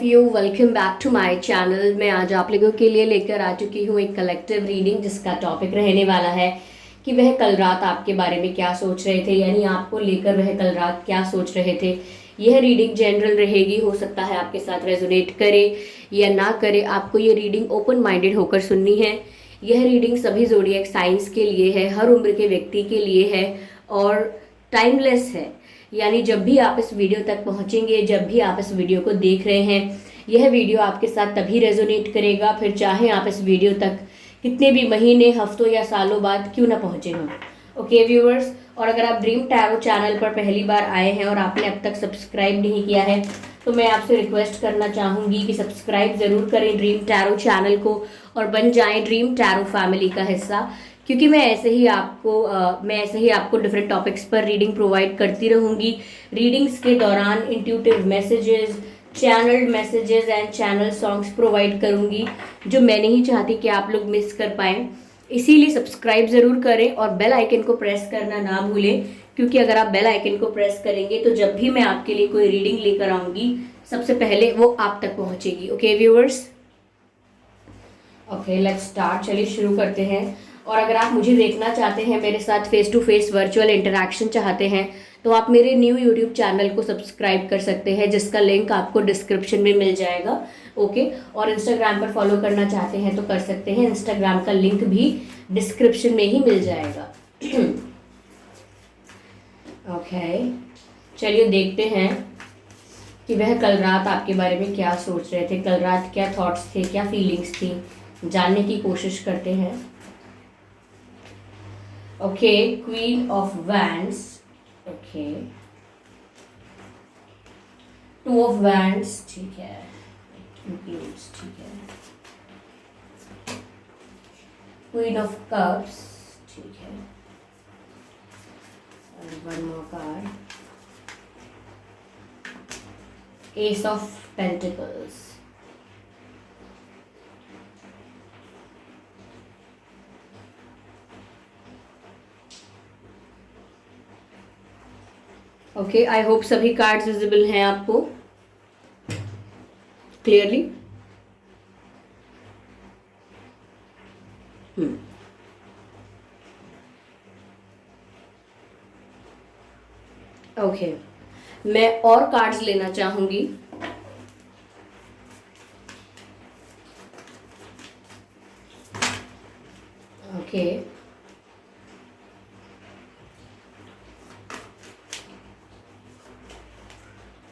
You welcome back to my channel. मैं आज आप लोगों के लिए लेकर आ चुकी हूँ एक कलेक्टिव रीडिंग जिसका टॉपिक रहने वाला है कि वह कल रात आपके बारे में क्या सोच रहे थे, यानी आपको लेकर वह कल रात क्या सोच रहे थे। यह रीडिंग जनरल रहेगी, हो सकता है आपके साथ रेजोनेट करे या ना करे। आपको ये रीडिंग ओपन माइंडेड होकर सुननी है। यह रीडिंग सभी ज़ोडिएक साइंस के लिए है, हर उम्र के व्यक्ति के लिए है और टाइमलेस है। यानी जब भी आप इस वीडियो तक पहुंचेंगे, जब भी आप इस वीडियो को देख रहे हैं, यह वीडियो आपके साथ तभी रेजोनेट करेगा, फिर चाहे आप इस वीडियो तक कितने भी महीने, हफ्तों या सालों बाद क्यों ना पहुंचे हों। ओके व्यूअर्स, और अगर आप ड्रीम टैरो चैनल पर पहली बार आए हैं और आपने अब तक सब्सक्राइब नहीं किया है तो मैं आपसे रिक्वेस्ट करना चाहूँगी कि सब्सक्राइब ज़रूर करें ड्रीम टैरो चैनल को और बन जाएं ड्रीम टैरो फैमिली का हिस्सा, क्योंकि मैं ऐसे ही आपको डिफरेंट टॉपिक्स पर रीडिंग प्रोवाइड करती रहूँगी। रीडिंग्स के दौरान intuitive messages, channelled messages and channel songs provide करूँगी जो मैं नहीं चाहती कि आप लोग मिस कर पाएँ। इसीलिए सब्सक्राइब ज़रूर करें और बेल आइकन को प्रेस करना ना भूलें, क्योंकि अगर आप बेल आइकन को प्रेस करेंगे तो जब भी मैं आपके लिए कोई रीडिंग लेकर आऊँगी सबसे पहले वो आप तक पहुँचेगी। Okay viewers, okay let's start. चलिए शुरू करते हैं। और अगर आप मुझे देखना चाहते हैं, मेरे साथ face to face virtual interaction चाहते हैं, तो आप मेरे न्यू यूट्यूब चैनल को सब्सक्राइब कर सकते हैं जिसका लिंक आपको डिस्क्रिप्शन में मिल जाएगा। ओके, और इंस्टाग्राम पर फॉलो करना चाहते हैं तो कर सकते हैं, इंस्टाग्राम का लिंक भी डिस्क्रिप्शन में ही मिल जाएगा। ओके, चलिए देखते हैं कि वह कल रात आपके बारे में क्या सोच रहे थे, कल रात क्या थॉट्स थे, क्या फीलिंग्स थी, जानने की कोशिश करते हैं। Okay, queen of wands, okay, two of wands, ठीक है, इंक्लूड्स, ठीक है, क्वीन ऑफ कप्स, ठीक है, और one more card, S of pentacles. Okay, I hope सभी कार्ड्स विजिबल हैं आपको क्लियरली। ओके, मैं और कार्ड्स लेना चाहूंगी। Okay,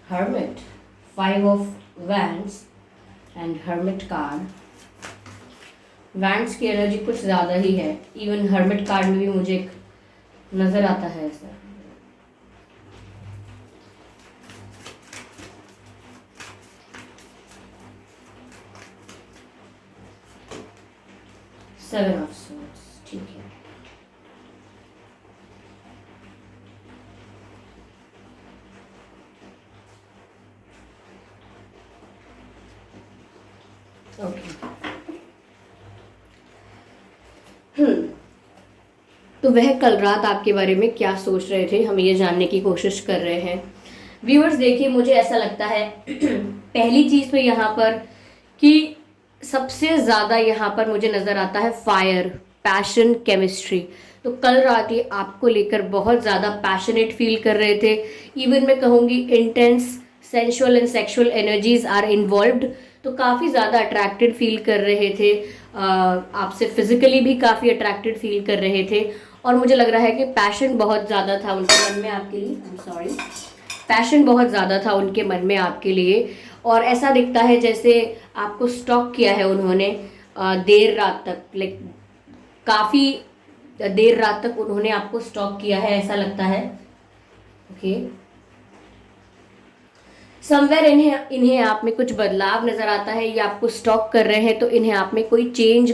Hermit, Five of Wands and Hermit card. Wands की एनर्जी कुछ ज़्यादा ही है, इवन Hermit कार्ड में भी मुझे एक नज़र आता है ऐसा। Seven of Swords, ठीक है, ओके। तो वह कल रात आपके बारे में क्या सोच रहे थे, हम ये जानने की कोशिश कर रहे हैं। व्यूअर्स देखिए, मुझे ऐसा लगता है पहली चीज़ तो यहाँ पर कि सबसे ज़्यादा यहाँ पर मुझे नज़र आता है फायर, पैशन, केमिस्ट्री। तो कल रात ये आपको लेकर बहुत ज़्यादा पैशनेट फील कर रहे थे। इवन मैं कहूँगी intense sensual and sexual energies are involved. तो काफ़ी ज़्यादा अट्रैक्टेड फील कर रहे थे, आपसे फिजिकली भी काफ़ी अट्रैक्टेड फील कर रहे थे। और मुझे लग रहा है कि पैशन बहुत ज़्यादा था उनके मन में आपके लिए, आई एम सॉरी, पैशन बहुत ज़्यादा था उनके मन में आपके लिए। और ऐसा दिखता है जैसे आपको स्टॉक किया है उन्होंने देर रात तक, लाइक काफ़ी देर रात तक उन्होंने आपको स्टॉक किया है, ऐसा लगता है। ओके, समवेयर इन्हें आप में कुछ बदलाव नज़र आता है, ये आपको स्टॉक कर रहे हैं तो इन्हें आप में कोई चेंज,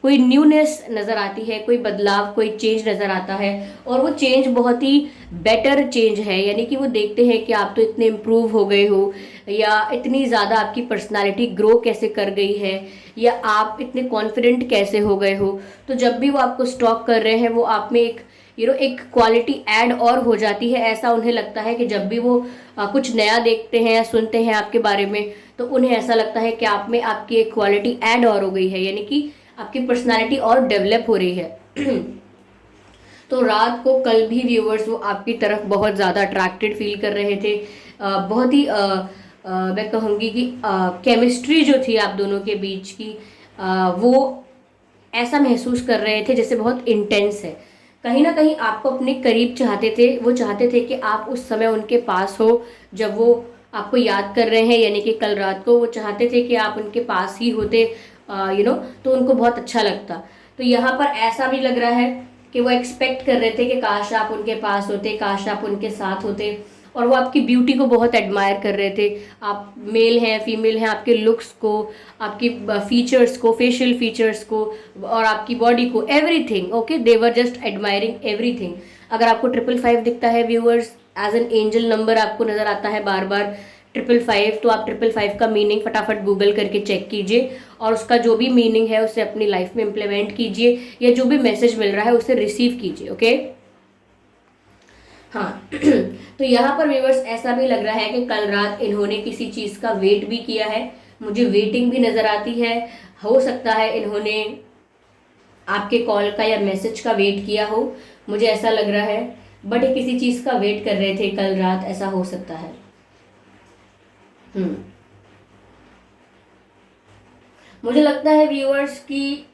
कोई न्यूनेस नज़र आती है, कोई बदलाव, कोई चेंज नज़र आता है। और वो चेंज बहुत ही बेटर चेंज है, यानी कि वो देखते हैं कि आप तो इतने इम्प्रूव हो गए हो, या इतनी ज़्यादा आपकी पर्सनालिटी ग्रो कैसे कर गई है, या आप इतने कॉन्फिडेंट कैसे हो गए हो। तो जब भी वो आपको स्टॉक कर रहे हैं वो आप में एक एक क्वालिटी ऐड और हो जाती है। ऐसा उन्हें लगता है कि जब भी वो कुछ नया देखते हैं या सुनते हैं आपके बारे में, तो उन्हें ऐसा लगता है कि आप में आपकी एक क्वालिटी ऐड और हो गई है, यानी कि आपकी पर्सनालिटी और डेवलप हो रही है। तो रात को कल भी व्यूअर्स वो आपकी तरफ बहुत ज़्यादा अट्रैक्टेड फील कर रहे थे। बहुत ही मैं कहूँगी कि केमिस्ट्री जो थी आप दोनों के बीच की, वो ऐसा महसूस कर रहे थे जैसे बहुत इंटेंस है। कहीं ना कहीं आपको अपने करीब चाहते थे, वो चाहते थे कि आप उस समय उनके पास हो जब वो आपको याद कर रहे हैं, यानी कि कल रात को वो चाहते थे कि आप उनके पास ही होते, तो उनको बहुत अच्छा लगता। तो यहाँ पर ऐसा भी लग रहा है कि वो एक्सपेक्ट कर रहे थे कि काश आप उनके पास होते, काश आप उनके साथ होते, और वो आपकी ब्यूटी को बहुत एडमायर कर रहे थे। आप मेल हैं फीमेल हैं, आपके लुक्स को, आपकी फीचर्स को, फेशियल फीचर्स को और आपकी बॉडी को, everything. Okay, they were just admiring everything. अगर आपको 555 दिखता है viewers, as an angel number आपको नजर आता है बार बार 555, तो आप 555 का मीनिंग फटाफट गूगल करके चेक कीजिए और उसका जो भी मीनिंग है उसे अपनी लाइफ में इम्प्लीमेंट कीजिए, या जो भी मैसेज मिल रहा है उसे रिसीव कीजिए। ओके, हाँ। तो यहाँ पर व्यूअर्स ऐसा भी लग रहा है कि कल रात इन्होंने किसी चीज़ का वेट भी किया है, मुझे वेटिंग भी नज़र आती है। हो सकता है इन्होंने आपके कॉल का या मैसेज का वेट किया हो, मुझे ऐसा लग रहा है, बट ये किसी चीज़ का वेट कर रहे थे कल रात, ऐसा हो सकता है। मुझे लगता है व्यूअर्स कि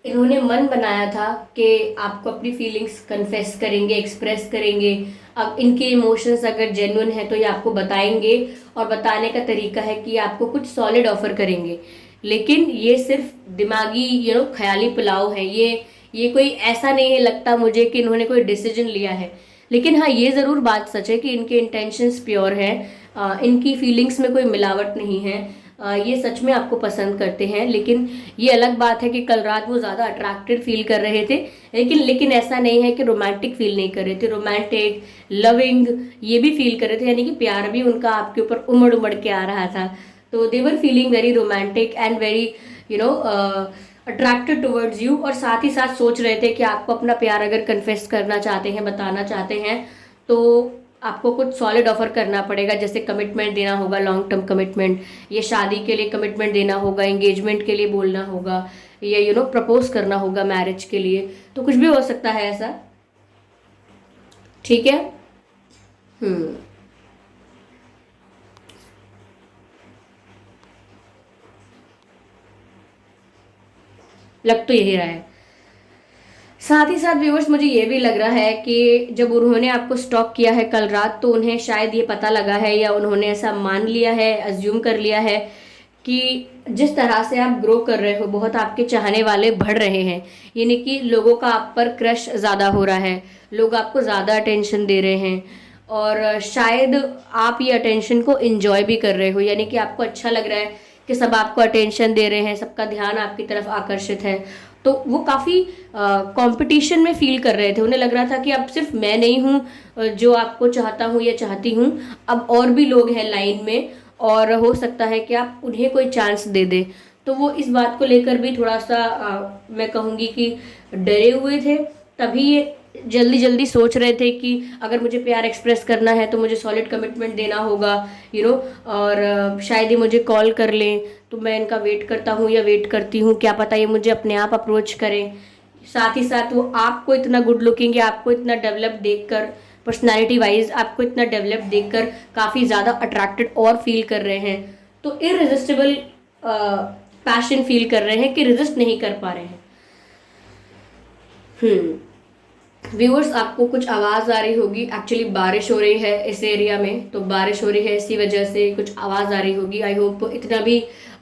इन्होंने मन बनाया था कि आपको अपनी फीलिंग्स कन्फेस करेंगे, एक्सप्रेस करेंगे। अब इनके इमोशंस अगर जेन्युइन है तो ये आपको बताएंगे, और बताने का तरीका है कि आपको कुछ सॉलिड ऑफर करेंगे। लेकिन ये सिर्फ दिमागी ख्याली पुलाव है। ये कोई ऐसा नहीं है लगता मुझे कि इन्होंने कोई डिसीजन लिया है। लेकिन हाँ, ये ज़रूर बात सच है कि इनके इंटेंशंस प्योर हैं, इनकी फीलिंग्स में कोई मिलावट नहीं है। ये सच में आपको पसंद करते हैं। लेकिन ये अलग बात है कि कल रात वो ज़्यादा अट्रैक्टेड फील कर रहे थे, लेकिन ऐसा नहीं है कि रोमांटिक फील नहीं कर रहे थे। रोमांटिक, लविंग ये भी फील कर रहे थे, यानी कि प्यार भी उनका आपके ऊपर उमड़ उमड़ के आ रहा था। तो they were feeling very romantic and very attracted towards you, और साथ ही साथ सोच रहे थे कि आपको अपना प्यार अगर कन्फेस करना चाहते हैं, बताना चाहते हैं, तो आपको कुछ सॉलिड ऑफर करना पड़ेगा। जैसे कमिटमेंट देना होगा, लॉन्ग टर्म कमिटमेंट, ये शादी के लिए कमिटमेंट देना होगा, एंगेजमेंट के लिए बोलना होगा, या प्रपोज करना होगा मैरिज के लिए। तो कुछ भी हो सकता है ऐसा, ठीक है। लग तो यही रहा है। साथ ही साथ व्यूवर्स मुझे ये भी लग रहा है कि जब उन्होंने आपको स्टॉक किया है कल रात, तो उन्हें शायद ये पता लगा है, या उन्होंने ऐसा मान लिया है, अज्यूम कर लिया है कि जिस तरह से आप ग्रो कर रहे हो, बहुत आपके चाहने वाले बढ़ रहे हैं, यानी कि लोगों का आप पर क्रश ज़्यादा हो रहा है, लोग आपको ज़्यादा अटेंशन दे रहे हैं, और शायद आप ये अटेंशन को इंजॉय भी कर रहे हो, यानी कि आपको अच्छा लग रहा है कि सब आपको अटेंशन दे रहे हैं, सबका ध्यान आपकी तरफ आकर्षित है। तो वो काफ़ी कंपटीशन में फील कर रहे थे। उन्हें लग रहा था कि अब सिर्फ मैं नहीं हूँ जो आपको चाहता हूँ या चाहती हूँ, अब और भी लोग हैं लाइन में, और हो सकता है कि आप उन्हें कोई चांस दे दें। तो वो इस बात को लेकर भी थोड़ा सा मैं कहूँगी कि डरे हुए थे। तभी ये जल्दी जल्दी सोच रहे थे कि अगर मुझे प्यार एक्सप्रेस करना है तो मुझे सॉलिड कमिटमेंट देना होगा, और शायद ही मुझे कॉल कर लें, तो मैं इनका वेट करता हूँ या वेट करती हूँ, क्या पता ये मुझे अपने आप अप्रोच करें। साथ ही साथ वो आपको इतना गुड लुकिंग या आपको इतना डेवलप देखकर, पर्सनालिटी वाइज आपको इतना डेवलप देखकर काफ़ी ज़्यादा अट्रैक्टेड और फील कर रहे हैं। तो इररेजिस्टिबल पैशन फील कर रहे हैं कि रेजिस्ट नहीं कर पा रहे हैं। व्यूअर्स, आपको कुछ आवाज़ आ रही होगी, एक्चुअली बारिश हो रही है इस एरिया में, तो बारिश हो रही है इसी वजह से कुछ आवाज़ आ रही होगी। आई होप इतना भी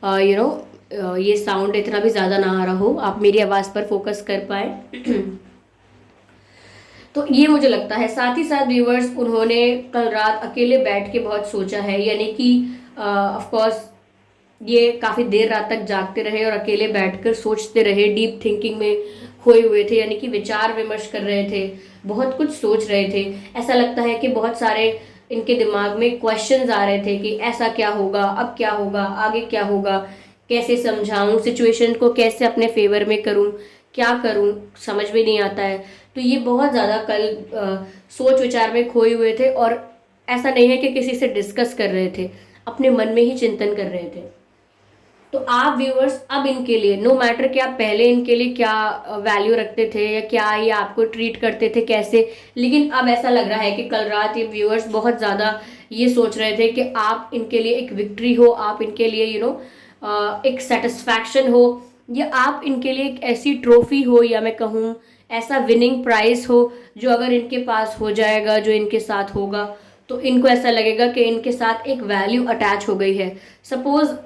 ये साउंड इतना भी ज़्यादा ना आ रहा हो, आप मेरी आवाज़ पर फोकस कर पाए। तो ये मुझे लगता है। साथ ही साथ व्यूअर्स, उन्होंने कल रात अकेले बैठ के बहुत सोचा है, यानी कि ऑफ कोर्स ये काफ़ी देर रात तक जागते रहे और अकेले बैठकर सोचते रहे, डीप थिंकिंग में खोए हुए थे, यानी कि विचार विमर्श कर रहे थे, बहुत कुछ सोच रहे थे। ऐसा लगता है कि बहुत सारे इनके दिमाग में क्वेश्चंस आ रहे थे कि ऐसा क्या होगा, अब क्या होगा, आगे क्या होगा, कैसे समझाऊं, सिचुएशन को कैसे अपने फेवर में करूं, क्या करूं, समझ में नहीं आता है। तो ये बहुत ज़्यादा कल सोच विचार में खोए हुए थे, और ऐसा नहीं है कि किसी से डिस्कस कर रहे थे, अपने मन में ही चिंतन कर रहे थे। तो आप व्यूअर्स अब इनके लिए, नो मैटर कि आप पहले इनके लिए क्या वैल्यू रखते थे या क्या ये आपको ट्रीट करते थे कैसे, लेकिन अब ऐसा लग रहा है कि कल रात ये व्यूअर्स बहुत ज़्यादा ये सोच रहे थे कि आप इनके लिए एक विक्ट्री हो, आप इनके लिए एक सेटिस्फैक्शन हो, या आप इनके लिए एक ऐसी ट्रॉफी हो, या मैं कहूँ ऐसा विनिंग प्राइज हो जो अगर इनके पास हो जाएगा, जो इनके साथ होगा, तो इनको ऐसा लगेगा कि इनके साथ एक वैल्यू अटैच हो गई है। सपोज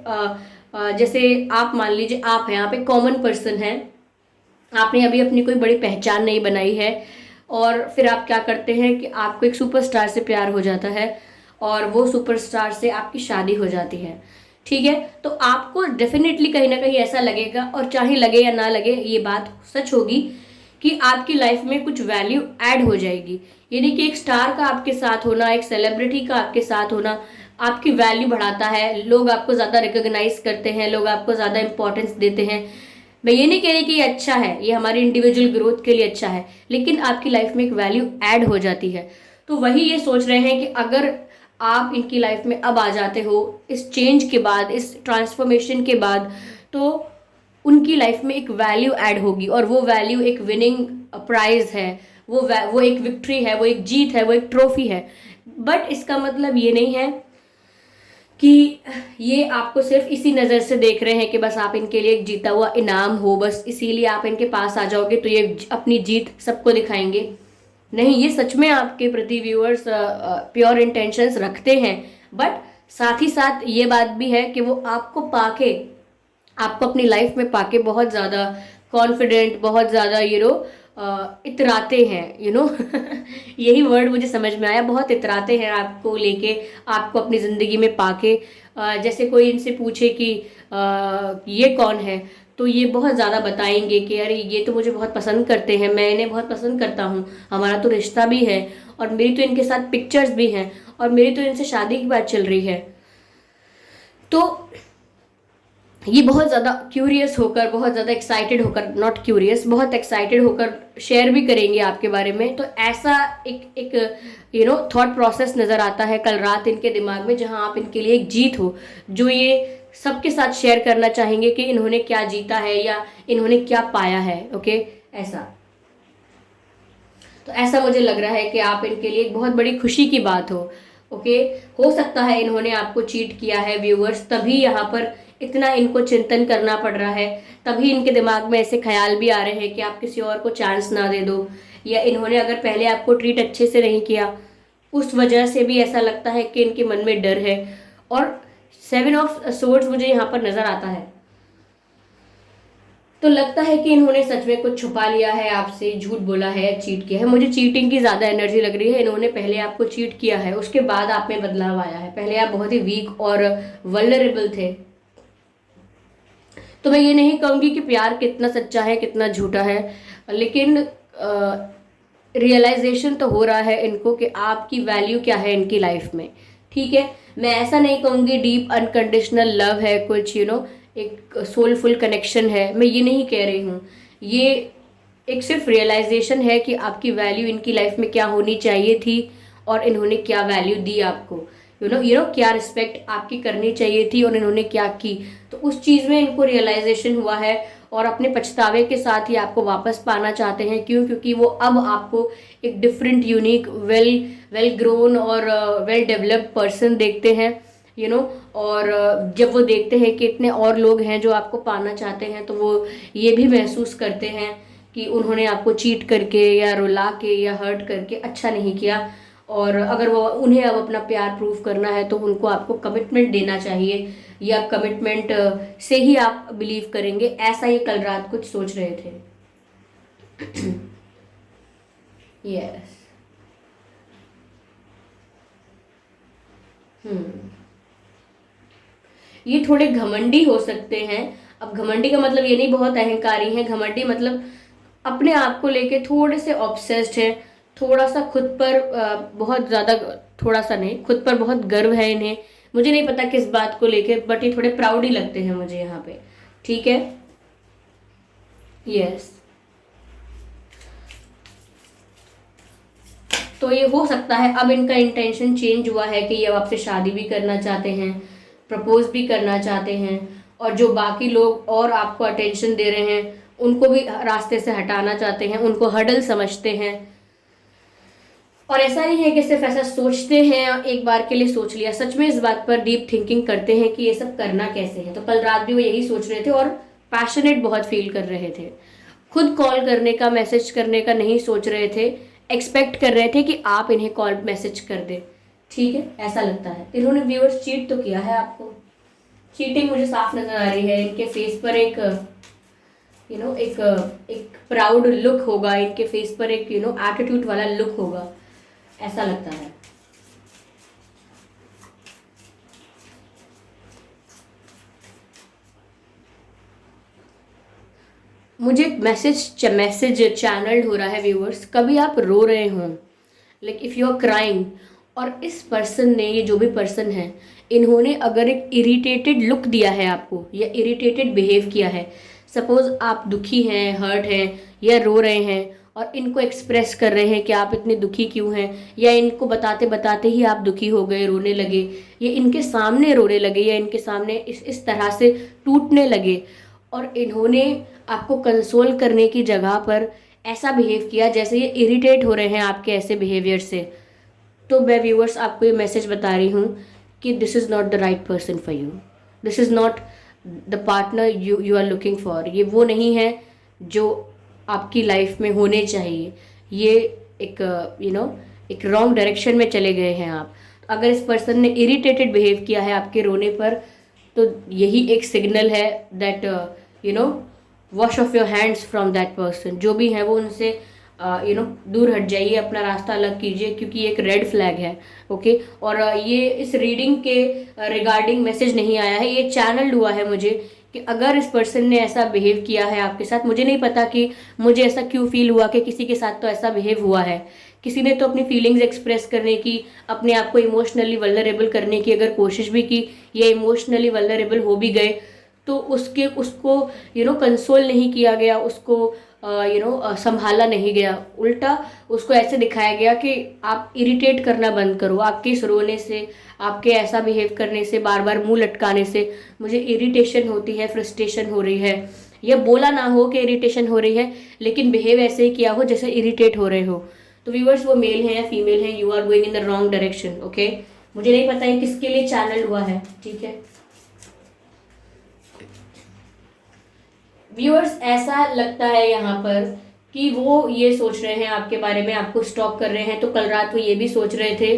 जैसे आप मान लीजिए आप हैं, आप एक कॉमन पर्सन हैं, आपने अभी अपनी कोई बड़ी पहचान नहीं बनाई है, और फिर आप क्या करते हैं कि आपको एक सुपरस्टार से प्यार हो जाता है, और वो सुपरस्टार से आपकी शादी हो जाती है, ठीक है। तो आपको डेफिनेटली कहीं ना कहीं ऐसा लगेगा, और चाहे लगे या ना लगे ये बात सच होगी, कि आपकी लाइफ में कुछ वैल्यू ऐड हो जाएगी। यानी कि एक स्टार का आपके साथ होना, एक सेलिब्रिटी का आपके साथ होना आपकी वैल्यू बढ़ाता है, लोग आपको ज़्यादा रिकॉग्नाइज करते हैं, लोग आपको ज़्यादा इंपॉर्टेंस देते हैं। मैं ये नहीं कह रही कि ये अच्छा है, ये हमारी इंडिविजुअल ग्रोथ के लिए अच्छा है, लेकिन आपकी लाइफ में एक वैल्यू ऐड हो जाती है। तो वही ये सोच रहे हैं कि अगर आप इनकी लाइफ में अब आ जाते हो इस चेंज के बाद, इस ट्रांसफॉर्मेशन के बाद, तो उनकी लाइफ में एक वैल्यू ऐड होगी, और वो वैल्यू एक विनिंग प्राइज है, वो एक विक्ट्री है, वो एक जीत है, वो एक ट्रॉफी है। बट इसका मतलब ये नहीं है कि ये आपको सिर्फ इसी नज़र से देख रहे हैं कि बस आप इनके लिए एक जीता हुआ इनाम हो, बस इसीलिए आप इनके पास आ जाओगे तो ये अपनी जीत सबको दिखाएंगे। नहीं, ये सच में आपके प्रति व्यूअर्स प्योर इंटेंशंस रखते हैं, बट साथ ही साथ ये बात भी है कि वो आपको पाके, आपको अपनी लाइफ में पाके बहुत ज़्यादा कॉन्फिडेंट, बहुत ज़्यादा इतराते हैं, यही वर्ड मुझे समझ में आया, बहुत इतराते हैं आपको लेके, आपको अपनी ज़िंदगी में पाके। जैसे कोई इनसे पूछे कि ये कौन है, तो ये बहुत ज़्यादा बताएंगे कि अरे ये तो मुझे बहुत पसंद करते हैं, मैं इन्हें बहुत पसंद करता हूँ, हमारा तो रिश्ता भी है, और मेरी तो इनके साथ पिक्चर्स भी हैं, और मेरी तो इनसे शादी की बात चल रही है। तो ये बहुत ज़्यादा क्यूरियस होकर, बहुत ज़्यादा एक्साइटेड होकर, नॉट क्यूरियस, बहुत एक्साइटेड होकर शेयर भी करेंगे आपके बारे में। तो ऐसा एक थॉट प्रोसेस नज़र आता है कल रात इनके दिमाग में, जहां आप इनके लिए एक जीत हो, जो ये सबके साथ शेयर करना चाहेंगे कि इन्होंने क्या जीता है या इन्होंने क्या पाया है। ओके, ऐसा, तो ऐसा मुझे लग रहा है कि आप इनके लिए एक बहुत बड़ी खुशी की बात हो। ओके, हो सकता है इन्होंने आपको चीट किया है व्यूअर्स, तभी यहाँ पर इतना इनको चिंतन करना पड़ रहा है, तभी इनके दिमाग में ऐसे ख्याल भी आ रहे हैं कि आप किसी और को चांस ना दे दो, या इन्होंने अगर पहले आपको ट्रीट अच्छे से नहीं किया उस वजह से भी ऐसा लगता है कि इनके मन में डर है। और 7 ऑफ सोर्ड्स मुझे यहाँ पर नजर आता है, तो लगता है कि इन्होंने सच में कुछ छुपा लिया है आपसे, झूठ बोला है, चीट किया है। मुझे चीटिंग की ज़्यादा एनर्जी लग रही है, इन्होंने पहले आपको चीट किया है, उसके बाद आप में बदलाव आया है। पहले आप बहुत ही वीक और वल्नरेबल थे। तो मैं ये नहीं कहूँगी कि प्यार कितना सच्चा है कितना झूठा है, लेकिन रियलाइजेशन तो हो रहा है इनको कि आपकी वैल्यू क्या है इनकी लाइफ में, ठीक है। मैं ऐसा नहीं कहूँगी डीप अनकंडीशनल लव है कुछ, एक सोलफुल कनेक्शन है, मैं ये नहीं कह रही हूँ। ये एक सिर्फ रियलाइजेशन है कि आपकी वैल्यू इनकी लाइफ में क्या होनी चाहिए थी, और इन्होंने क्या वैल्यू दी आपको, क्या रिस्पेक्ट आपकी करनी चाहिए थी और इन्होंने क्या की। तो उस चीज़ में इनको रियलाइजेशन हुआ है, और अपने पछतावे के साथ ही आपको वापस पाना चाहते हैं। क्यों? क्योंकि वो अब आपको एक डिफरेंट, यूनिक, वेल ग्रोन और वेल डेवलप्ड पर्सन देखते हैं, और जब वो देखते हैं कि इतने और लोग हैं जो आपको पाना चाहते हैं, तो वो ये भी महसूस करते हैं कि उन्होंने आपको चीट करके या रुला के या हर्ट करके अच्छा नहीं किया, और अगर वो उन्हें अब अपना प्यार प्रूव करना है तो उनको आपको कमिटमेंट देना चाहिए, या कमिटमेंट से ही आप बिलीव करेंगे। ऐसा ही कल रात कुछ सोच रहे थे। यस। ये थोड़े घमंडी हो सकते हैं। अब घमंडी का मतलब ये नहीं बहुत अहंकारी है, घमंडी मतलब अपने आप को लेके थोड़े से ऑब्सेस्ड है, थोड़ा सा खुद पर बहुत ज़्यादा, थोड़ा सा नहीं, खुद पर बहुत गर्व है इन्हें। मुझे नहीं पता किस बात को लेके, बट ये थोड़े प्राउड ही लगते हैं मुझे यहाँ पे, ठीक है। यस। तो ये हो सकता है अब इनका इंटेंशन चेंज हुआ है कि ये अब आपसे शादी भी करना चाहते हैं, प्रपोज भी करना चाहते हैं, और जो बाकी लोग और आपको अटेंशन दे रहे हैं उनको भी रास्ते से हटाना चाहते हैं, उनको हडल समझते हैं। और ऐसा नहीं है कि सिर्फ ऐसा सोचते हैं, एक बार के लिए सोच लिया, सच में इस बात पर डीप थिंकिंग करते हैं कि ये सब करना कैसे है। तो कल रात भी वो यही सोच रहे थे और पैशनेट बहुत फील कर रहे थे। खुद कॉल करने का, मैसेज करने का नहीं सोच रहे थे, एक्सपेक्ट कर रहे थे कि आप इन्हें कॉल मैसेज कर दे। ठीक है, ऐसा लगता है इन्होंने व्यूअर्स चीट तो किया है आपको। चीटिंग मुझे साफ नजर आ रही है। इनके फेस पर एक एक प्राउड लुक होगा, इनके फेस पर एक एटीट्यूड वाला लुक होगा, ऐसा लगता है। मुझे मैसेज चैनल्ड हो रहा है व्यूअर्स, कभी आप रो रहे हों, like if you are crying, और इस पर्सन ने, ये जो भी पर्सन है, इन्होंने अगर एक इरिटेटेड लुक दिया है आपको या इरिटेटेड बिहेव किया है, सपोज आप दुखी हैं, हर्ट हैं या रो रहे हैं और इनको एक्सप्रेस कर रहे हैं कि आप इतने दुखी क्यों हैं, या इनको बताते बताते ही आप दुखी हो गए, रोने लगे, या इनके सामने रोने लगे, या इनके सामने इस तरह से टूटने लगे, और इन्होंने आपको कंसोल करने की जगह पर ऐसा बिहेव किया जैसे ये इरिटेट हो रहे हैं आपके ऐसे बिहेवियर से, तो मैं व्यूअर्स आपको ये मैसेज बता रही हूँ कि this is not the right person for you, this is not the partner you are looking for. ये वो नहीं है जो आपकी लाइफ में होने चाहिए। ये एक एक रॉन्ग डायरेक्शन में चले गए हैं आप। तो अगर इस पर्सन ने इरिटेटेड बिहेव किया है आपके रोने पर, तो यही एक सिग्नल है that wash off your hands from that person. जो भी है वो उनसे दूर हट जाइए, अपना रास्ता अलग कीजिए, क्योंकि ये एक रेड फ्लैग है। ओके, और ये इस रीडिंग के रिगार्डिंग मैसेज नहीं आया है, ये चैनल्ड हुआ है मुझे कि अगर इस पर्सन ने ऐसा बिहेव किया है आपके साथ, मुझे नहीं पता कि मुझे ऐसा क्यों फील हुआ कि किसी के साथ तो ऐसा बिहेव हुआ है, किसी ने तो अपनी फीलिंग्स एक्सप्रेस करने की, अपने आप को इमोशनली वल्नरेबल करने की अगर कोशिश भी की, या इमोशनली वल्नरेबल हो भी गए, तो उसको कंसोल नहीं किया गया, उसको संभाला नहीं गया, उल्टा उसको ऐसे दिखाया गया कि आप इरिटेट करना बंद करो, आपके इस रोने से, आपके ऐसा बिहेव करने से, बार बार मुंह लटकाने से मुझे इरिटेशन होती है, फ्रस्ट्रेशन हो रही है। यह बोला ना हो कि इरिटेशन हो रही है, लेकिन बिहेव ऐसे ही किया हो जैसे इरिटेट हो रहे हो। तो व्यूअर्स, वो मेल है या फीमेल है, you are going in the wrong direction. Okay, मुझे नहीं पता है किसके लिए चैनल हुआ है। ठीक है व्यूअर्स, ऐसा लगता है यहाँ पर कि वो ये सोच रहे हैं आपके बारे में, आपको स्टॉक कर रहे हैं। तो कल रात वो ये भी सोच रहे थे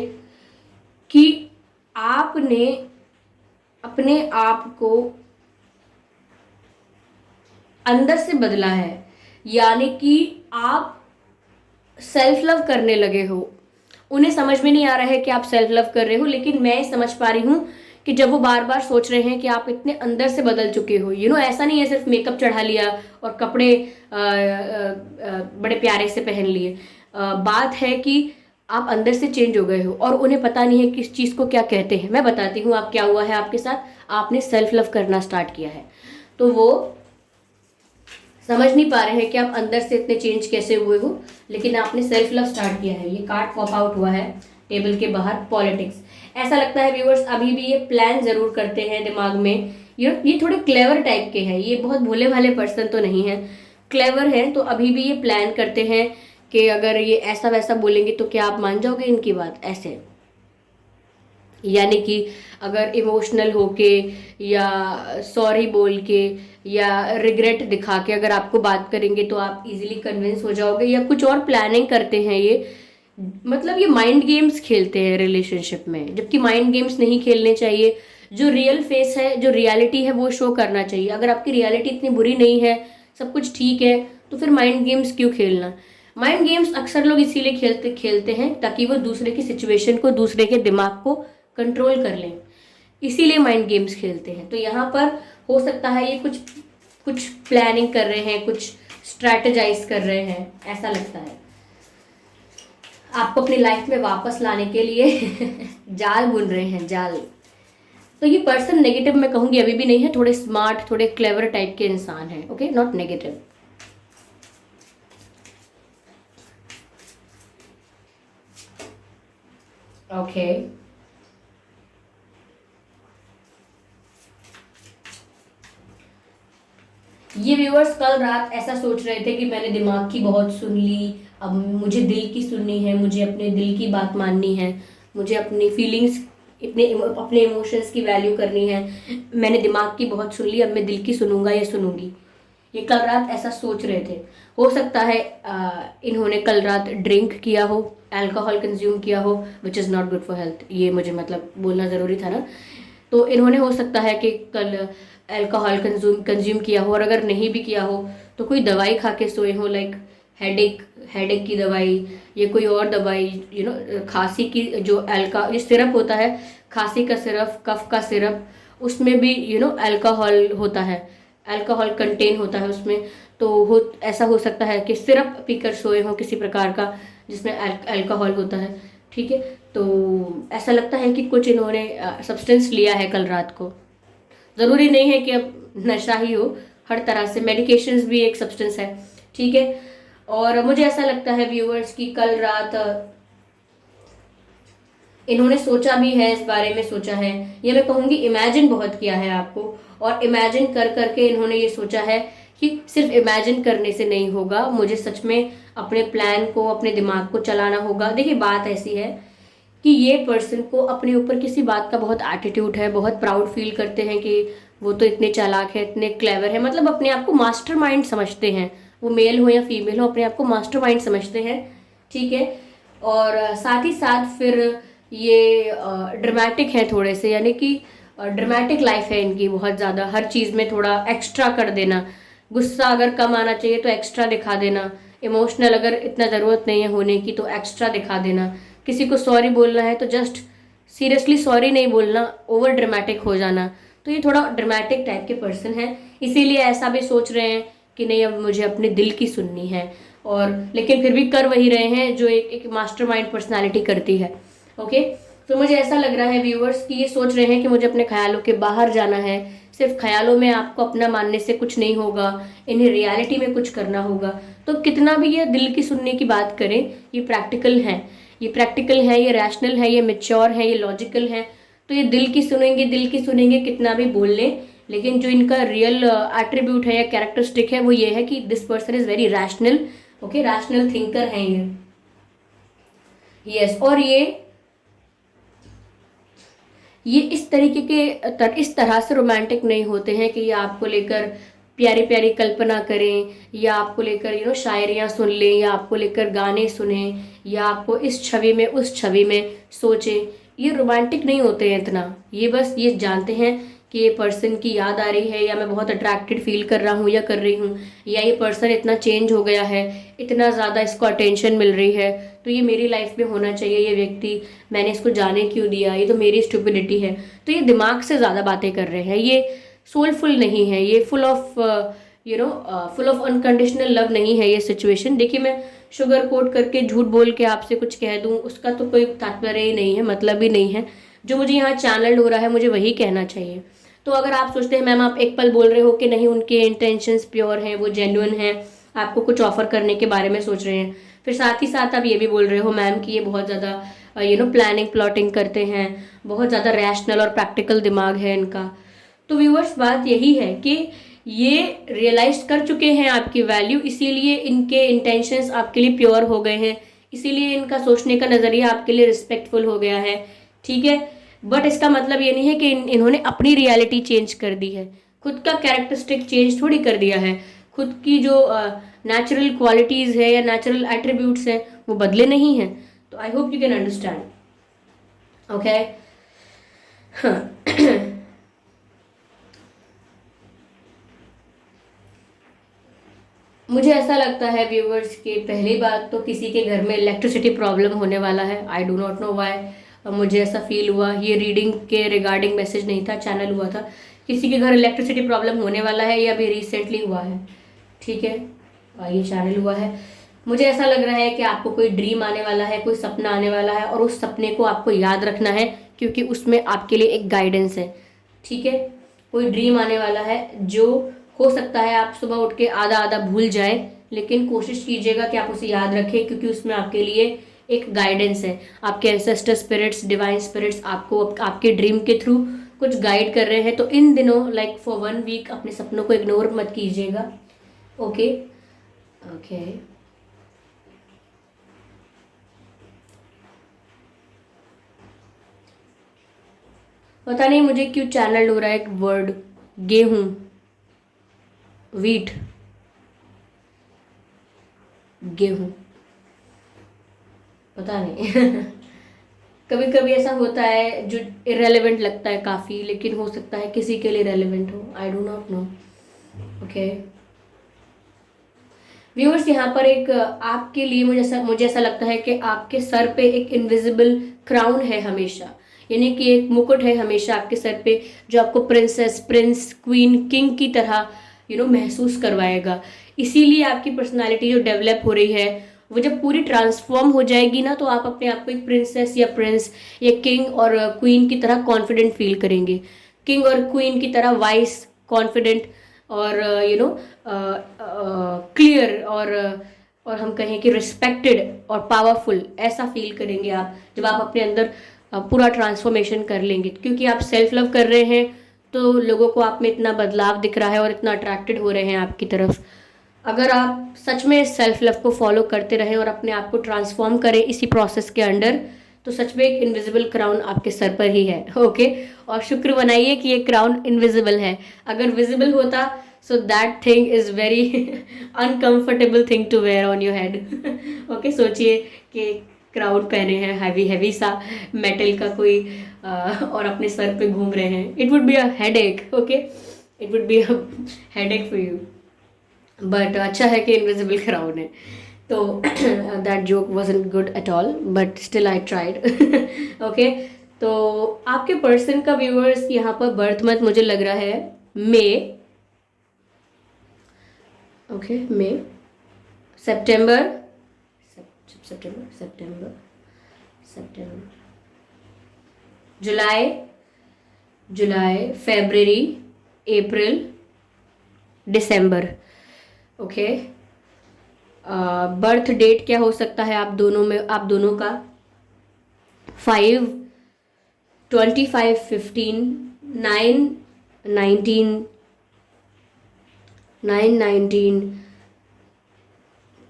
कि आपने अपने आप को अंदर से बदला है, यानी कि आप सेल्फ लव करने लगे हो। उन्हें समझ में नहीं आ रहा है कि आप सेल्फ लव कर रहे हो, लेकिन मैं समझ पा रही हूँ कि जब वो बार बार सोच रहे हैं कि आप इतने अंदर से बदल चुके हो। ऐसा नहीं है सिर्फ मेकअप चढ़ा लिया और कपड़े बड़े प्यारे से पहन लिए। बात है कि आप अंदर से चेंज हो गए हो और उन्हें पता नहीं है किस चीज़ को क्या कहते हैं। मैं बताती हूँ आप क्या हुआ है आपके साथ। आपने सेल्फ लव करना स्टार्ट किया है, तो वो समझ नहीं पा रहे हैं कि आप अंदर से इतने चेंज कैसे हुए हो, लेकिन आपने सेल्फ लव स्टार्ट किया है। ये कार्ड पॉप आउट हुआ है टेबल के बाहर, पॉलिटिक्स। ऐसा लगता है व्यूअर्स अभी भी ये प्लान जरूर करते हैं दिमाग में। ये थोड़े क्लेवर टाइप के हैं, ये बहुत भोले भाले पर्सन तो नहीं है, क्लेवर है। तो अभी भी ये प्लान करते हैं कि अगर ये ऐसा वैसा बोलेंगे तो क्या आप मान जाओगे इनकी बात, ऐसे। यानी कि अगर इमोशनल होके या सॉरी बोल के या रिग्रेट दिखा के अगर आपको बात करेंगे तो आप इजीली कन्विंस हो जाओगे, या कुछ और प्लानिंग करते हैं ये। मतलब ये माइंड गेम्स खेलते हैं रिलेशनशिप में, जबकि माइंड गेम्स नहीं खेलने चाहिए। जो रियल फेस है, जो रियलिटी है, वो शो करना चाहिए। अगर आपकी रियलिटी इतनी बुरी नहीं है, सब कुछ ठीक है, तो फिर माइंड गेम्स क्यों खेलना। माइंड गेम्स अक्सर लोग इसीलिए खेलते हैं ताकि वो दूसरे की सिचुएशन को, दूसरे के दिमाग को कंट्रोल कर लें, इसीलिए माइंड गेम्स खेलते हैं। तो यहाँ पर हो सकता है ये कुछ प्लानिंग कर रहे हैं, कुछ स्ट्रैटेजाइज कर रहे हैं, ऐसा लगता है आपको अपनी लाइफ में वापस लाने के लिए जाल बुन रहे हैं, जाल। तो ये पर्सन नेगेटिव मैं कहूँगी अभी भी नहीं है, थोड़े स्मार्ट, थोड़े क्लेवर टाइप के इंसान हैं। Okay, not negative. ओके, ये व्यूअर्स कल रात ऐसा सोच रहे थे कि मैंने दिमाग की बहुत सुन ली, अब मुझे दिल की सुननी है, मुझे अपने दिल की बात माननी है, मुझे अपनी फीलिंग्स, अपने इमोशंस की वैल्यू करनी है। मैंने दिमाग की बहुत सुन ली, अब मैं दिल की सुनूंगा या सुनूंगी। ये कल रात ऐसा सोच रहे थे। हो सकता है इन्होंने कल रात ड्रिंक किया हो, अल्कोहल कंज्यूम किया हो, which is not good for health. ये मुझे मतलब बोलना ज़रूरी था ना। तो इन्होंने हो सकता है कि कल अल्कोहल कंज्यूम किया हो, और अगर नहीं भी किया हो तो कोई दवाई खा के सोए हो, लाइक हेडेक हेडेक की दवाई या कोई और दवाई, खांसी की जो ये सिरप होता है, खांसी का सिरप, कफ का सिरप, उसमें भी अल्कोहल होता है, अल्कोहल कंटेन होता है उसमें। तो ऐसा हो सकता है कि सिरप पीकर सोए हो किसी प्रकार का जिसमें अल्कोहल होता है। ठीक है, तो ऐसा लगता है कि कुछ इन्होंने सब्सटेंस लिया है कल रात को। ज़रूरी नहीं है कि अब नशा ही हो, हर तरह से मेडिकेशंस भी एक सब्सटेंस है। ठीक है, और मुझे ऐसा लगता है व्यूअर्स कि कल रात इन्होंने सोचा भी है, इस बारे में सोचा है, ये मैं कहूँगी इमेजिन बहुत किया है आपको, और इमेजिन कर करके इन्होंने ये सोचा है कि सिर्फ इमेजिन करने से नहीं होगा, मुझे सच में अपने प्लान को, अपने दिमाग को चलाना होगा। देखिए बात ऐसी है कि ये पर्सन को अपने ऊपर किसी बात का बहुत एटीट्यूड है, बहुत प्राउड फील करते हैं कि वो तो इतने चालाक है, इतने क्लेवर है, मतलब अपने आप को मास्टरमाइंड समझते हैं। वो मेल हो या फीमेल हो, अपने आप को मास्टरमाइंड समझते हैं। ठीक है, और साथ ही साथ फिर ये ड्रामेटिक है थोड़े से, यानी कि ड्रामेटिक लाइफ है इनकी बहुत ज़्यादा, हर चीज़ में थोड़ा एक्स्ट्रा कर देना। गुस्सा अगर कम आना चाहिए तो एक्स्ट्रा दिखा देना, इमोशनल अगर इतना ज़रूरत नहीं है होने की तो एक्स्ट्रा दिखा देना, किसी को सॉरी बोलना है तो जस्ट सीरियसली सॉरी नहीं बोलना, ओवर ड्रामेटिक हो जाना। तो ये थोड़ा ड्रामेटिक टाइप के पर्सन है, इसीलिए ऐसा भी सोच रहे हैं कि नहीं अब मुझे अपने दिल की सुननी है, और लेकिन फिर भी कर वही रहे हैं जो एक मास्टरमाइंड पर्सनालिटी करती है। ओके, तो मुझे ऐसा लग रहा है व्यूअर्स कि ये सोच रहे हैं कि मुझे अपने ख्यालों के बाहर जाना है, सिर्फ ख्यालों में आपको अपना मानने से कुछ नहीं होगा, इन्हें रियलिटी में कुछ करना होगा। तो कितना भी ये दिल की सुनने की बात करें, ये प्रैक्टिकल है, ये प्रैक्टिकल है, ये रैशनल है, ये मेच्योर है, ये लॉजिकल है। तो ये दिल की सुनेंगे, दिल की सुनेंगे कितना भी बोल लें, लेकिन जो इनका रियल एट्रीब्यूट है या कैरेक्टरिस्टिक है वो ये है कि this person is very rational. Okay, rational thinker हैं ये। यस, और ये इस तरीके के इस तरह से रोमांटिक नहीं होते हैं कि ये आपको लेकर प्यारी प्यारी कल्पना करें, या आपको लेकर शायरियाँ सुन लें, या आपको लेकर गाने सुने, या आपको इस छवि में उस छवि में सोचें। ये रोमांटिक नहीं होते हैं इतना, ये बस ये जानते हैं कि ये पर्सन की याद आ रही है, या मैं बहुत अट्रैक्टेड फील कर रहा हूँ या कर रही हूँ, या ये पर्सन इतना चेंज हो गया है, इतना ज़्यादा इसको अटेंशन मिल रही है, तो ये मेरी लाइफ में होना चाहिए ये व्यक्ति, मैंने इसको जाने क्यों दिया, ये तो मेरी स्टुपिडिटी है। तो ये दिमाग से ज़्यादा बातें कर रहे हैं, ये सोलफुल नहीं है, ये full of full of unconditional love नहीं है ये सिचुएशन। देखिए मैं शुगर कोट करके झूठ बोल के आपसे कुछ कह दूं उसका तो कोई तात्पर्य ही नहीं है, मतलब ही नहीं है। जो मुझे यहाँ चैनल्ड हो रहा है मुझे वही कहना चाहिए। तो अगर आप सोचते हैं मैम आप एक पल बोल रहे हो कि नहीं उनके इंटेंशंस प्योर हैं, वो जेन्युइन हैं, आपको कुछ ऑफर करने के बारे में सोच रहे हैं, फिर साथ ही साथ आप ये भी बोल रहे हो मैम कि ये बहुत ज़्यादा प्लानिंग प्लॉटिंग करते हैं, बहुत ज़्यादा रैशनल और प्रैक्टिकल दिमाग है इनका। तो व्यूअर्स बात यही है कि ये रियलाइज कर चुके हैं आपकी वैल्यू, इसीलिए इनके इंटेंशंस आपके लिए प्योर हो गए हैं, इसीलिए इनका सोचने का नज़रिया आपके लिए रिस्पेक्टफुल हो गया है। ठीक है, बट इसका मतलब ये नहीं है कि इन्होंने अपनी रियलिटी चेंज कर दी है, खुद का कैरेक्टरिस्टिक चेंज थोड़ी कर दिया है, खुद की जो नेचुरल क्वालिटीज़ है या नेचुरल एट्रीब्यूट्स हैं वो बदले नहीं हैं। तो I hope you can understand. Okay, मुझे ऐसा लगता है व्यूवर्स कि पहली बात तो किसी के घर में इलेक्ट्रिसिटी प्रॉब्लम होने वाला है। I do not know why, मुझे ऐसा फील हुआ, ये रीडिंग के रिगार्डिंग मैसेज नहीं था, चैनल हुआ था, किसी के घर इलेक्ट्रिसिटी प्रॉब्लम होने वाला है या अभी रिसेंटली हुआ है। ठीक है, ये चैनल हुआ है। मुझे ऐसा लग रहा है कि आपको कोई ड्रीम आने वाला है, कोई सपना आने वाला है, और उस सपने को आपको याद रखना है क्योंकि उसमें आपके लिए एक गाइडेंस है। ठीक है, कोई ड्रीम आने वाला है जो हो सकता है आप सुबह उठ के आधा आधा भूल जाए, लेकिन कोशिश कीजिएगा कि आप उसे याद रखें क्योंकि उसमें आपके लिए एक गाइडेंस है। आपके एंसेस्टर स्पिरिट्स, डिवाइन स्पिरिट्स आपको आपके ड्रीम के थ्रू कुछ गाइड कर रहे हैं। तो इन दिनों लाइक फॉर 1 वीक अपने सपनों को इग्नोर मत कीजिएगा। ओके ओके पता नहीं मुझे क्यों चैनल हो रहा है एक वर्ड, गेहूं, वीट, गेहूं, पता नहीं कभी कभी ऐसा होता है जो इरेलीवेंट लगता है काफ़ी, लेकिन हो सकता है किसी के लिए रेलेवेंट हो। I do not know. Okay viewers, यहाँ पर एक आपके लिए मुझे ऐसा लगता है कि आपके सर पे एक इनविजिबल क्राउन है हमेशा, यानी कि एक मुकुट है हमेशा आपके सर पे, जो आपको प्रिंसेस, प्रिंस, क्वीन, किंग की तरह महसूस करवाएगा। इसीलिए आपकी पर्सनालिटी जो डेवलप हो रही है वो जब पूरी ट्रांसफॉर्म हो जाएगी ना, तो आप अपने आप को एक प्रिंसेस या प्रिंस या किंग और क्वीन की तरह कॉन्फिडेंट फील करेंगे। किंग और क्वीन की तरह वाइस, कॉन्फिडेंट और क्लियर और हम कहें कि रिस्पेक्टेड और पावरफुल, ऐसा फील करेंगे आप जब आप अपने अंदर पूरा ट्रांसफॉर्मेशन कर लेंगे। क्योंकि आप सेल्फ लव कर रहे हैं तो लोगों को आप में इतना बदलाव दिख रहा है और इतना अट्रैक्टेड हो रहे हैं आपकी तरफ। अगर आप सच में सेल्फ लव को फॉलो करते रहें और अपने आप को ट्रांसफॉर्म करें इसी प्रोसेस के अंडर, तो सच में एक इनविजिबल क्राउन आपके सर पर ही है। ओके और शुक्र मनाइए कि ये क्राउन इनविजिबल है। अगर विजिबल होता so that thing is very uncomfortable thing to wear on your head. Okay सोचिए कि क्राउन पहने हैं हैवी हैवी सा मेटल का कोई और अपने सर पे घूम रहे हैं। It would be a headache. Okay it would be a headache for you, but अच्छा है कि इनविजिबल क्राउन है। तो that joke wasn't good at all but still I tried. Okay तो आपके पर्सन का व्यूअर्स यहाँ पर बर्थ मंथ मुझे लग रहा है मई। ओके मई, सितंबर, सितंबर, जुलाई, फरवरी, अप्रैल, दिसंबर। ओके बर्थ डेट क्या हो सकता है आप दोनों का? 5/25/15, 9/19, 9/19,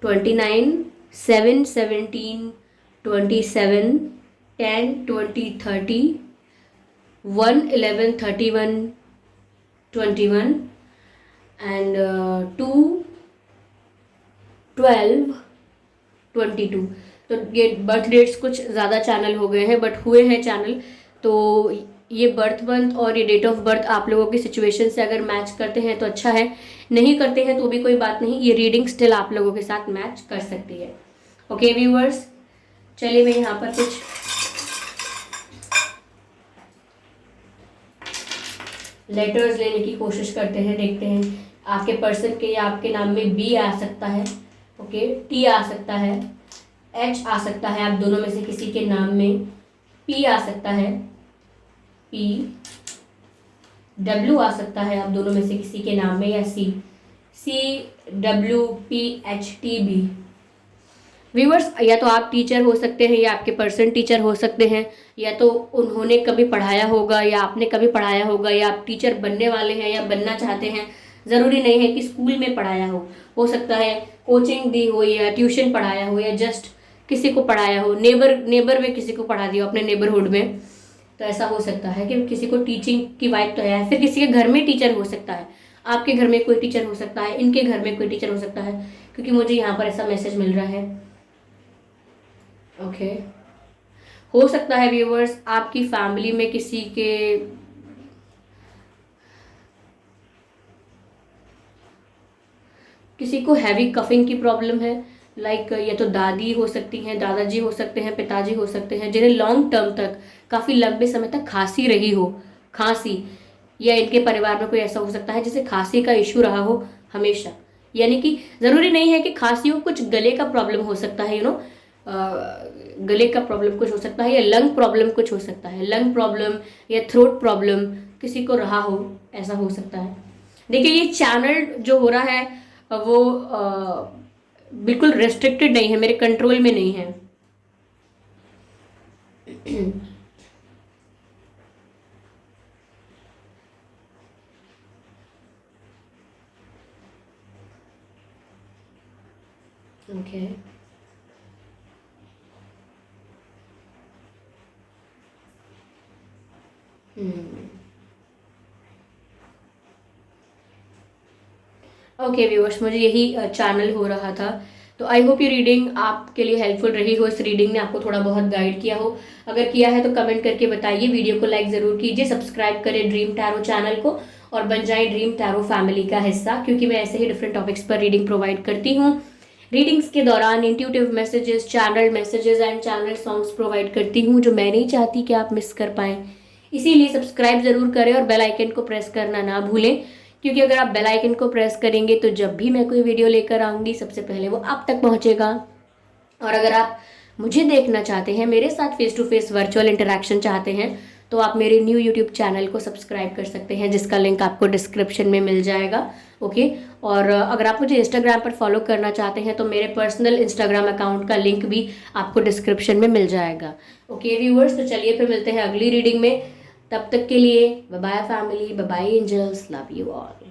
29, 7/17, 27, 10/20/30, 1/11/31, 21 एंड 2/12/22। तो ये बर्थ डेट्स कुछ ज़्यादा चैनल हो गए हैं बट हुए हैं चैनल। तो ये बर्थ मंथ और ये डेट ऑफ बर्थ आप लोगों की सिचुएशन से अगर मैच करते हैं तो अच्छा है, नहीं करते हैं तो भी कोई बात नहीं, ये रीडिंग स्टिल आप लोगों के साथ मैच कर सकती है। ओके व्यूअर्स, चलिए मैं यहाँ पर कुछ लेटर्स लेने की कोशिश करते हैं, देखते हैं आपके पर्सन के या आपके नाम में बी आ सकता है, ओके टी आ सकता है, एच आ सकता है आप दोनों में से किसी के नाम में, पी आ सकता है, पी, डब्ल्यू आ सकता है आप दोनों में से किसी के नाम में, या C, W, P, H, T, B. Viewers, या तो आप टीचर हो सकते हैं या आपके पर्सन टीचर हो सकते हैं, या तो उन्होंने कभी पढ़ाया होगा या आपने कभी पढ़ाया होगा, या आप टीचर बनने वाले हैं या बनना चाहते हैं। ज़रूरी नहीं है कि स्कूल में पढ़ाया हो सकता है कोचिंग दी हो या ट्यूशन पढ़ाया हो या जस्ट किसी को पढ़ाया हो, नेबर में किसी को पढ़ा दिया हो अपने नेबरहुड में। तो ऐसा हो सकता है कि किसी को टीचिंग की वाइब तो है, फिर किसी के घर में टीचर हो सकता है, आपके घर में कोई टीचर हो सकता है, इनके घर में कोई टीचर हो सकता है, क्योंकि मुझे यहाँ पर ऐसा मैसेज मिल रहा है। ओके हो सकता है व्यूअर्स आपकी फैमिली में किसी को हैवी कफिंग की प्रॉब्लम है, लाइक या तो दादी हो सकती हैं, दादाजी हो सकते हैं, पिताजी हो सकते हैं, जिन्हें लॉन्ग टर्म तक काफ़ी लंबे समय तक खांसी रही हो, खांसी, या इनके परिवार में कोई ऐसा हो सकता है जिसे खांसी का इशू रहा हो हमेशा। यानी कि ज़रूरी नहीं है कि खांसी हो, कुछ गले का प्रॉब्लम हो सकता है, गले का प्रॉब्लम कुछ हो सकता है, या लंग प्रॉब्लम कुछ हो सकता है, लंग प्रॉब्लम या थ्रोट प्रॉब्लम किसी को रहा हो, ऐसा हो सकता है। देखिए ये चैनल जो हो रहा है वो बिल्कुल रेस्ट्रिक्टेड नहीं है, मेरे कंट्रोल में नहीं है। ओके। ओके व्यूअर्स, मुझे यही चैनल हो रहा था। तो आई होप ये रीडिंग आपके लिए हेल्पफुल रही हो, इस रीडिंग ने आपको थोड़ा बहुत गाइड किया हो। अगर किया है तो कमेंट करके बताइए, वीडियो को लाइक ज़रूर कीजिए, सब्सक्राइब करें ड्रीम टैरो चैनल को और बन जाए ड्रीम टैरो फैमिली का हिस्सा, क्योंकि मैं ऐसे ही डिफरेंट टॉपिक्स पर रीडिंग प्रोवाइड करती हूँ। रीडिंग्स के दौरान intuitive messages, channel messages and channel songs provide करती हूँ, जो मैं नहीं चाहती कि आप मिस कर पाएँ। इसीलिए सब्सक्राइब ज़रूर करें और बेल आइकन को प्रेस करना ना भूलें, क्योंकि अगर आप बेल आइकन को प्रेस करेंगे तो जब भी मैं कोई वीडियो लेकर आऊँगी सबसे पहले वो आप तक पहुँचेगा। और अगर आप मुझे देखना चाहते हैं, मेरे साथ face to face virtual interaction चाहते हैं, तो आप मेरे न्यू यूट्यूब चैनल को सब्सक्राइब कर सकते हैं, जिसका लिंक आपको डिस्क्रिप्शन में मिल जाएगा। ओके। और अगर आप मुझे इंस्टाग्राम पर फॉलो करना चाहते हैं तो मेरे पर्सनल इंस्टाग्राम अकाउंट का लिंक भी आपको डिस्क्रिप्शन में मिल जाएगा। ओके व्यूअर्स, तो चलिए फिर मिलते हैं अगली रीडिंग में। तब तक के लिए bye bye family, bye bye angels, love you all.